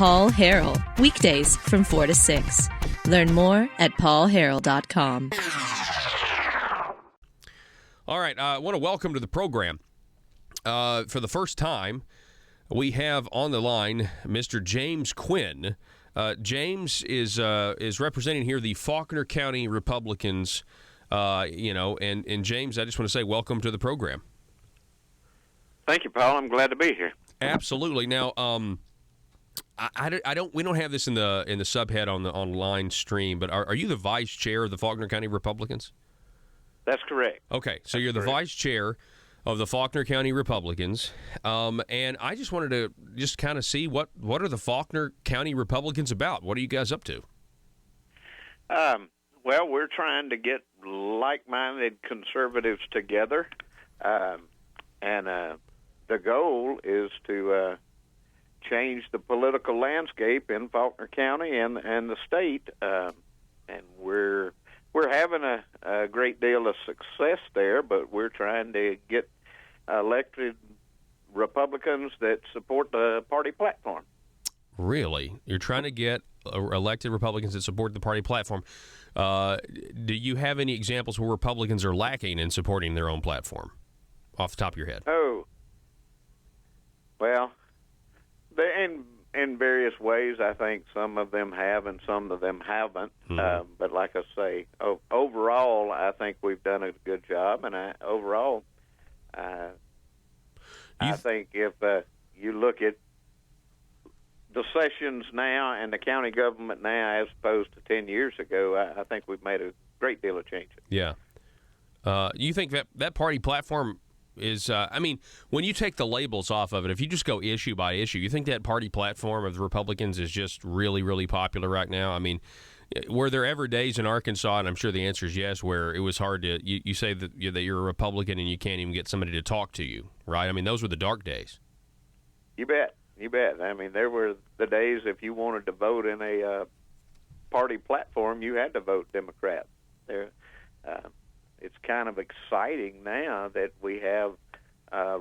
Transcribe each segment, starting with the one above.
Paul Harrell, weekdays from 4 to 6. Learn more at paulharrell.com. All right, I want to welcome to the program. For the first time, we have on the line Mr. James Quinn. James is representing here the Faulkner County Republicans. And James, I just want to say welcome to the program. Thank you, Paul. I'm glad to be here. Absolutely. Now, we don't have this in the subhead on the online stream, but are you the vice chair of the Faulkner County Republicans? That's correct. Okay, so you're the vice chair of the Faulkner County Republicans, and I just wanted to just kind of see what are the Faulkner County Republicans about? What are you guys up to? Well, we're trying to get like-minded conservatives together, and the goal is to change the political landscape in Faulkner County and the state, and we're having a great deal of success there, but we're trying to get elected Republicans that support the party platform. Really? You're trying to get elected Republicans that support the party platform. Do you have any examples where Republicans are lacking in supporting their own platform off the top of your head? Oh, well, in various ways, I think some of them have and some of them haven't. Mm-hmm. But like I say, overall, I think we've done a good job. And I think if you look at the sessions now and the county government now as opposed to 10 years ago, I think we've made a great deal of changes. Yeah. You think that party platform is, when you take the labels off of it, if you just go issue by issue, you think that party platform of the Republicans is just really, really popular right now? I mean, were there ever days in Arkansas, and I'm sure the answer is yes, where it was hard to, you say that you're a Republican and you can't even get somebody to talk to you, right? I mean, those were the dark days. You bet. I mean, there were the days if you wanted to vote in a party platform, you had to vote Democrat. It's kind of exciting now that we have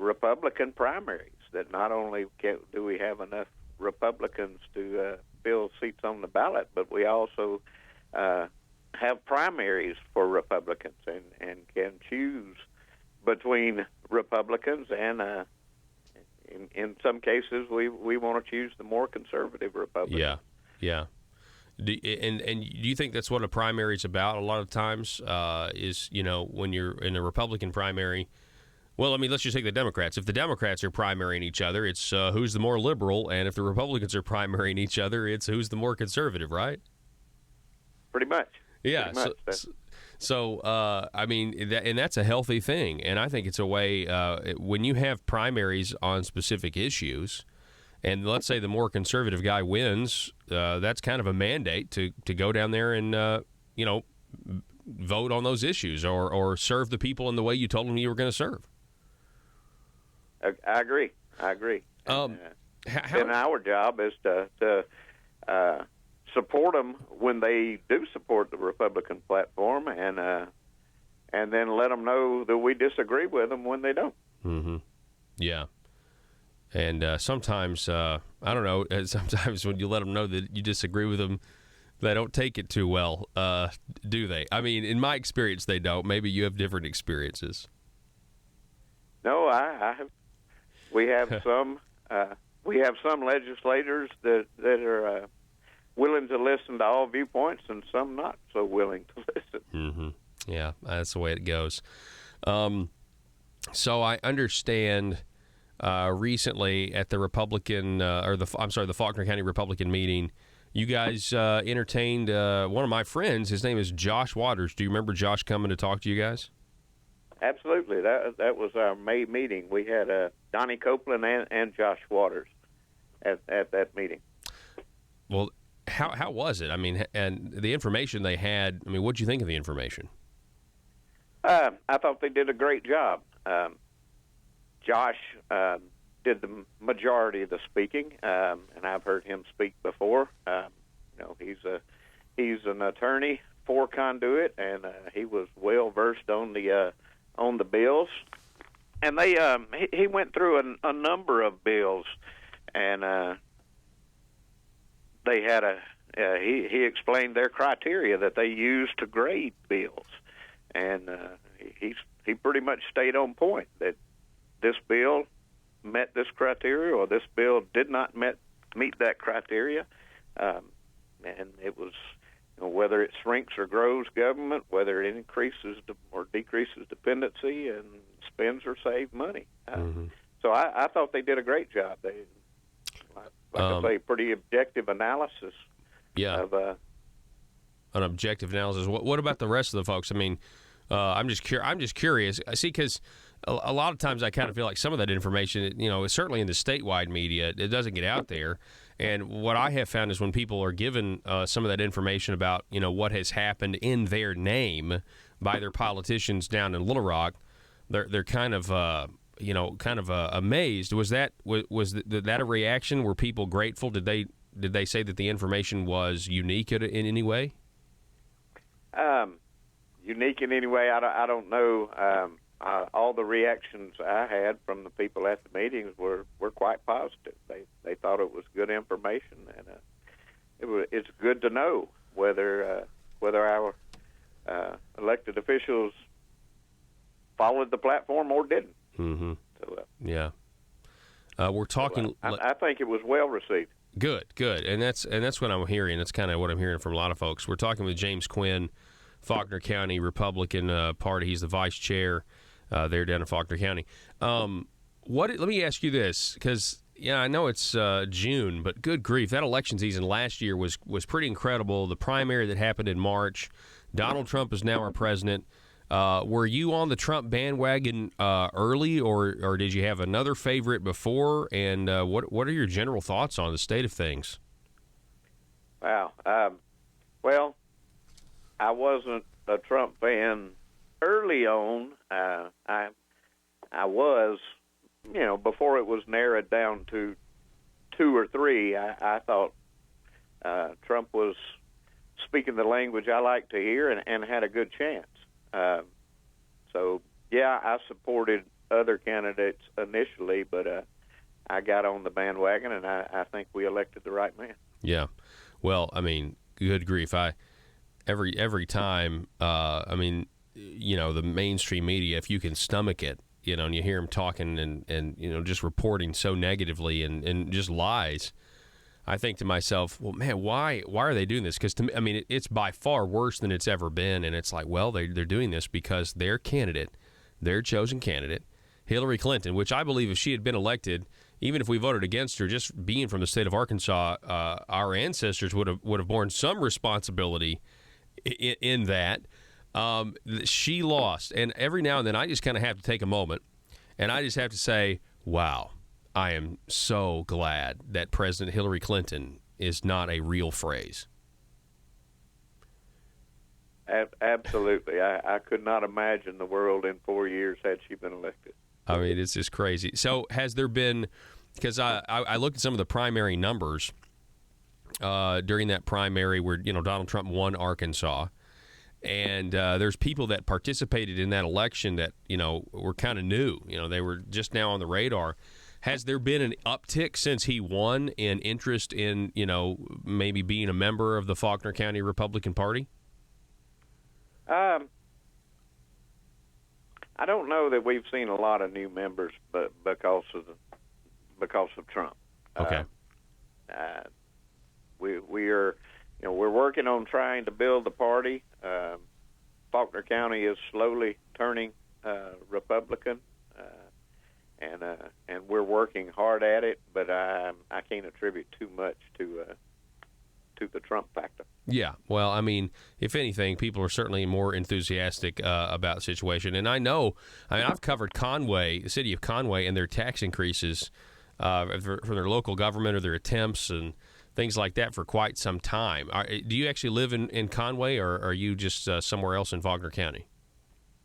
Republican primaries, that not only do we have enough Republicans to fill seats on the ballot, but we also have primaries for Republicans and can choose between Republicans and in some cases we want to choose the more conservative Republicans. Yeah. Do you think that's what a primary is about? A lot of times is, when you're in a Republican primary, well, I mean, let's just take the Democrats. If the Democrats are primarying each other, it's who's the more liberal, and if the Republicans are primarying each other, it's who's the more conservative, right? Pretty much. Yeah. And that's a healthy thing, and I think it's a way when you have primaries on specific issues. And let's say the more conservative guy wins, that's kind of a mandate to go down there and, vote on those issues or serve the people in the way you told them you were going to serve. I agree. Then our job is to support them when they do support the Republican platform and then let them know that we disagree with them when they don't. Mm-hmm. Yeah. And sometimes, I don't know, sometimes when you let them know that you disagree with them, they don't take it too well, do they? I mean, in my experience, they don't. Maybe you have different experiences. No, I have. We have some legislators that are willing to listen to all viewpoints and some not so willing to listen. Mm-hmm. Yeah, that's the way it goes. So I understand... recently at the the Faulkner County Republican meeting, you guys entertained one of my friends. His name is Josh Waters. Do you remember Josh coming to talk to you guys? Absolutely. That was our May meeting. We had Donnie Copeland and Josh Waters at that meeting. Well, how was it? I mean, and the information they had, I mean, what did you think of the information? I thought they did a great job. Josh did the majority of the speaking, and I've heard him speak before. He's an attorney for Conduit, and he was well versed on the bills. And he went through a number of bills, and they had he explained their criteria that they used to grade bills, and he pretty much stayed on point that this bill met this criteria or this bill did not meet that criteria, and it was whether it shrinks or grows government, whether it increases or decreases dependency, and spends or saves money. So I thought they did a great job. They, like I say, pretty objective analysis. Yeah. Of, an objective analysis. What about the rest of the folks? I mean, I'm just curious. See, because a lot of times I kind of feel like some of that information, certainly in the statewide media, it doesn't get out there. And what I have found is when people are given some of that information about, what has happened in their name by their politicians down in Little Rock, they're kind of amazed. Was that a reaction? Were people grateful? Did they say that the information was unique in any way? Unique in any way, I don't know. All the reactions I had from the people at the meetings were quite positive. They thought it was good information, and it's good to know whether our elected officials followed the platform or didn't. Mm-hmm. So, yeah, we're talking. So, I think it was well received. Good, and that's what I'm hearing. That's kind of what I'm hearing from a lot of folks. We're talking with James Quinn, Faulkner County Republican Party. He's the vice chair there down in Faulkner County. Let me ask you this, because I know it's June, but good grief, that election season last year was pretty incredible. The primary that happened in March. Donald Trump is now our president. Were you on the Trump bandwagon early, or did you have another favorite before? And what are your general thoughts on the state of things? Wow. Well, I wasn't a Trump fan early on. I was, before it was narrowed down to 2 or 3. I thought Trump was speaking the language I like to hear and had a good chance. So, yeah, I supported other candidates initially, but I got on the bandwagon, and I think we elected the right man. Yeah. Well, I mean, good grief. Every time, the mainstream media, if you can stomach it, and you hear them talking and just reporting so negatively and just lies, I think to myself, well, man, why are they doing this? Because it's by far worse than it's ever been, and it's like, well, they're doing this because their chosen candidate, Hillary Clinton, which I believe if she had been elected, even if we voted against her, just being from the state of Arkansas, our ancestors would have borne some responsibility in that. She lost, and every now and then I just kind of have to take a moment, and I just have to say, wow, I am so glad that President Hillary Clinton is not a real phrase. Absolutely. I could not imagine the world in 4 years had she been elected. I mean, it's just crazy. So has there been, because I looked at some of the primary numbers during that primary where, Donald Trump won Arkansas, and there's people that participated in that election that, were kind of new. They were just now on the radar. Has there been an uptick since he won in interest in, maybe being a member of the Faulkner County Republican Party? I don't know that we've seen a lot of new members, but because of Trump. Okay. We are, we're working on trying to build the party. Faulkner County is slowly turning Republican. And we're working hard at it, but I can't attribute too much to the Trump factor. Yeah, well, I mean, if anything, people are certainly more enthusiastic about the situation. And I've covered Conway, the city of Conway, and their tax increases for their local government or their attempts and things like that for quite some time. Do you actually live in Conway, or are you just somewhere else in Faulkner County?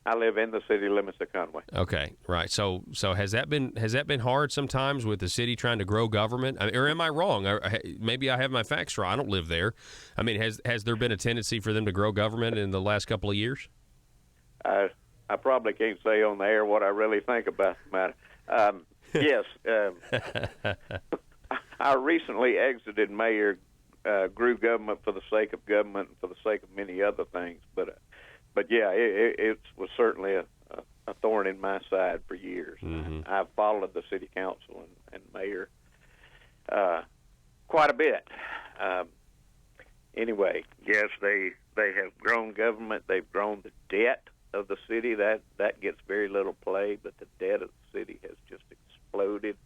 I live in the city limits of Conway. Okay, right. So has that been hard sometimes with the city trying to grow government? Or am I wrong? Maybe I have my facts wrong. I don't live there. I mean, has there been a tendency for them to grow government in the last couple of years? I probably can't say on the air what I really think about the matter. Yes. Our recently exited mayor, grew government for the sake of government and for the sake of many other things. But yeah, it was certainly a thorn in my side for years. Mm-hmm. I've followed the city council and mayor quite a bit. Anyway, yes, they have grown government. They've grown the debt of the city. That gets very little play, but the debt of the city has just exploded.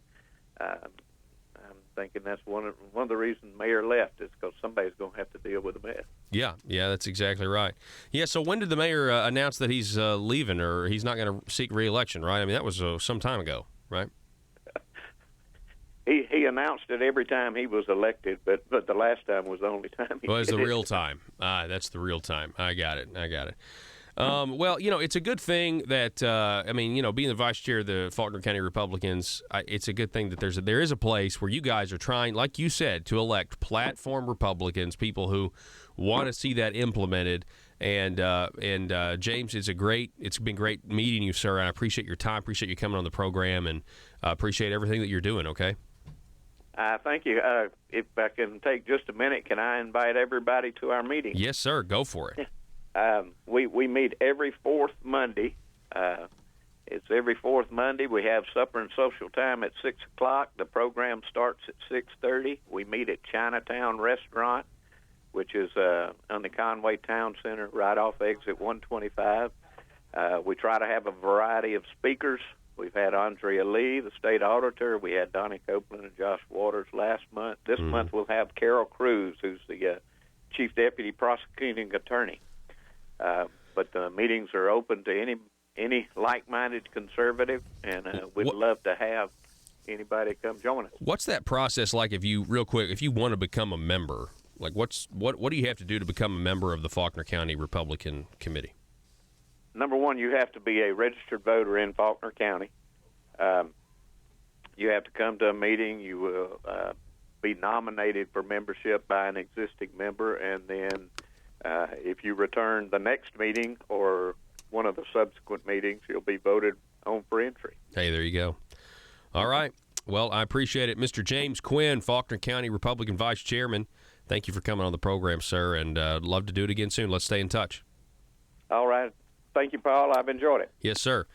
I'm thinking that's one of the reasons Mayor left is because somebody's going to have to deal with the mess. Yeah, that's exactly right. Yeah, so when did the mayor announce that he's leaving or he's not going to seek re-election, right? I mean, that was some time ago, right? He announced it every time he was elected, but the last time was the only time he did it. Well, it's the real time. That's the real time. I got it. Well, it's a good thing that, being the vice chair of the Faulkner County Republicans, it's a good thing that there is a place where you guys are trying, like you said, to elect platform Republicans, people who want to see that implemented. And James, it's been great meeting you, sir. I appreciate your time, appreciate you coming on the program, and appreciate everything that you're doing, okay? Thank you. If I can take just a minute, can I invite everybody to our meeting? Yes, sir. Go for it. We meet every fourth Monday. It's every fourth Monday. We have supper and social time at 6 o'clock. The program starts at 6:30. We meet at Chinatown Restaurant, which is on the Conway Town Center, right off exit 125. We try to have a variety of speakers. We've had Andrea Lee, the state auditor. We had Donnie Copeland and Josh Waters last month. This month we'll have Carol Cruz, who's the chief deputy prosecuting attorney. But the meetings are open to any like-minded conservative, and we'd love to have anybody come join us. What's that process like if you want to become a member? Like what do you have to do to become a member of the Faulkner County Republican Committee? Number one, you have to be a registered voter in Faulkner County. You have to come to a meeting. You will be nominated for membership by an existing member, and then if you return the next meeting or one of the subsequent meetings, you'll be voted on for entry. Hey, there you go. All right. Well, I appreciate it. Mr. James Quinn, Faulkner County Republican Vice Chairman, thank you for coming on the program, sir, and I'd love to do it again soon. Let's stay in touch. All right. Thank you, Paul. I've enjoyed it. Yes, sir.